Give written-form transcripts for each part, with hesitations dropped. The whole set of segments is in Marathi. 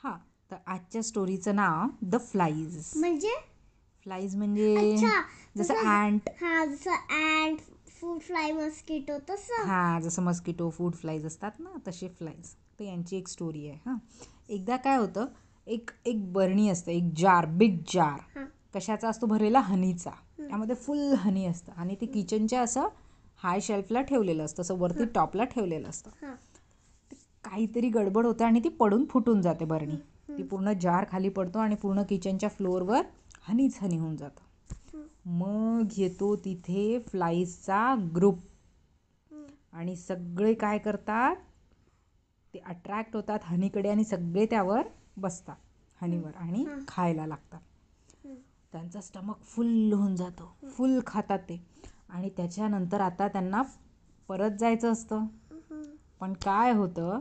हां, तर आजच्या स्टोरीचं नाव द फ्लाईज. म्हणजे फ्लाईज म्हणजे अच्छा जसं अँट. जसं अँट, फ्रूट फ्लाय, मस्किटो तसं. हां, जसं मस्किटो, फूड फ्लाईज असतात ना, तसे फ्लाईज. तर यांची एक स्टोरी आहे. हां, एकदा काय होतं, एक एक बरणी असतं, एक जार, बिग जार. कशाचा असतो भरलेला? हनीचा. त्यामध्ये फुल हनी असतं आणि ते किचनच्या असं हाय शेल्फला ठेवलेलं असतं, असं वरती टॉपला ठेवलेलं असतं. काहीतरी गडबड होते आणि ती पडून फुटून जाते बरणी. ती पूर्ण जार खाली पडतो आणि पूर्ण किचनच्या फ्लोअरवर हनीच हनी होऊन जातं. मग येतो तिथे फ्लाईजचा ग्रुप आणि सगळे काय करतात, ते अट्रॅक्ट होतात हनीकडे आणि सगळे त्यावर बसतात हनीवर आणि खायला लागतात. त्यांचा स्टमक फुल होऊन जातो, फुल खातात ते. आणि त्याच्यानंतर आता त्यांना परत जायचं असतं. पण काय होतं,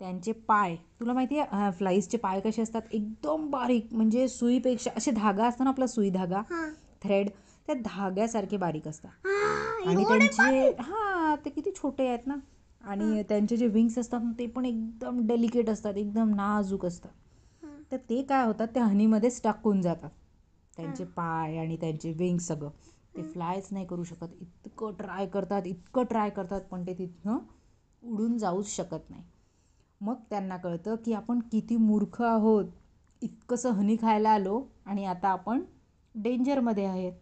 त्यांचे पाय, तुला माहिती आहे फ्लाईजचे पाय कसे असतात? एकदम बारीक, म्हणजे सुईपेक्षा, असे धागा असतो ना आपला सुई धागा, थ्रेड, त्या धाग्यासारखे बारीक असतात. आणि त्यांचे ते किती छोटे आहेत ना. आणि त्यांचे जे विंग्स असतात ते पण एकदम डेलिकेट असतात, एकदम नाजूक असतात. तर ते काय होतात, त्या हनीमध्ये स्टक होऊन जातात, त्यांचे पाय आणि त्यांचे विंग्स सगळं. ते फ्लायच नाही करू शकत. इतकं ट्राय करतात पण ते तिथनं उडून जाऊच शकत नाही. मग त्यांना कळतं की आपण किती मूर्ख आहोत, इतकंसं हनी खायला आलो आणि आता आपण डेंजरमध्ये आहेत.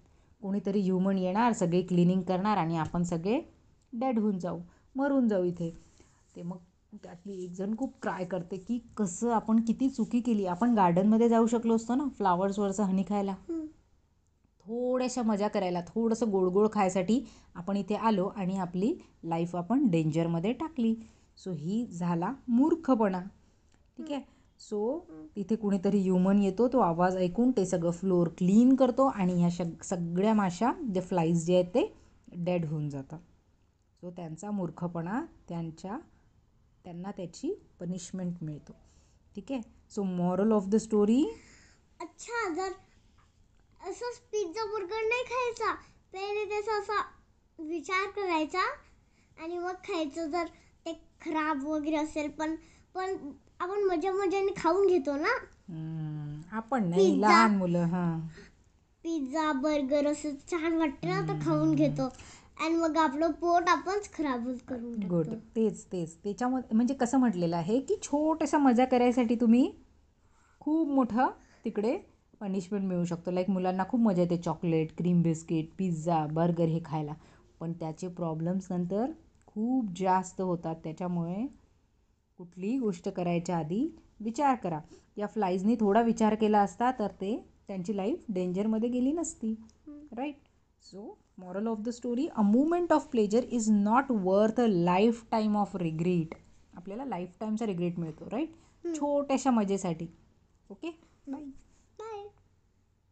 कोणीतरी ह्युमन येणार, सगळे क्लिनिंग करणार आणि आपण सगळे डेड होऊन जाऊ, मरून जाऊ इथे. ते मग त्यातली एक जण खूप ट्राय करते की कसं आपण किती चुकी केली. आपण गार्डनमध्ये जाऊ शकलो असतो ना फ्लावर्सवरचं हनी खायला, थोड्याशा मजा करायला, थोडंसं गोड गोड खायसाठी आपण इथे आलो आणि आपली लाईफ आपण डेंजरमध्ये टाकली. सो ही झाला मूर्खपणा. ठीक आहे. सो तिथे कुणीतरी ह्युमन येतो, तो आवाज ऐकून ते सगळं फ्लोअर क्लीन करतो आणि ह्या सगळ्या माशा, जे फ्लाईज जे आहेत ते डेड होऊन जातात. सो त्यांचा मूर्खपणा, त्यांना त्याची पनिशमेंट मिळतो. ठीक आहे. So moral of the story, अच्छा, जर असंच पिझ्झा बर्गर नाही खायचा, पहिले त्याचा असा विचार करायचा आणि मग खायचं. जर ते खराब वगैरे असेल, पण आपण मजाने खाऊन घेतो ना. आपण नाही, लहान मुलं. पिझ्झा बर्गर असं छान वाटतं ना, तर खाऊन घेतो आणि मग आपलं पोट आपणच खराब करून गुड. टाकतो. तेच त्याच्यामध्ये म्हणजे कसं म्हटलेलं आहे की छोटंसं मजा करायसाठी तुम्ही खूप मोठं तिकडे पनिशमेंट मिळू शकतो. लाईक मुलांना खूप मजा येते chocolate, cream biscuit, pizza, burger हे खायला, पण त्याचे प्रॉब्लेम्स नंतर खूप जास्त होतात. त्याच्यामुळे कुठलीही गोष्ट करायच्या आधी विचार करा. या फ्लाईजनी थोडा विचार केला असता तर त्यांची लाईफ डेंजरमध्ये गेली नसती. Right. So moral of the story, a moment of pleasure is not worth a lifetime of regret. आपल्याला लाईफ टाईमचा रिग्रेट मिळतो, राईट, छोट्याशा मजेसाठी. Okay, bye.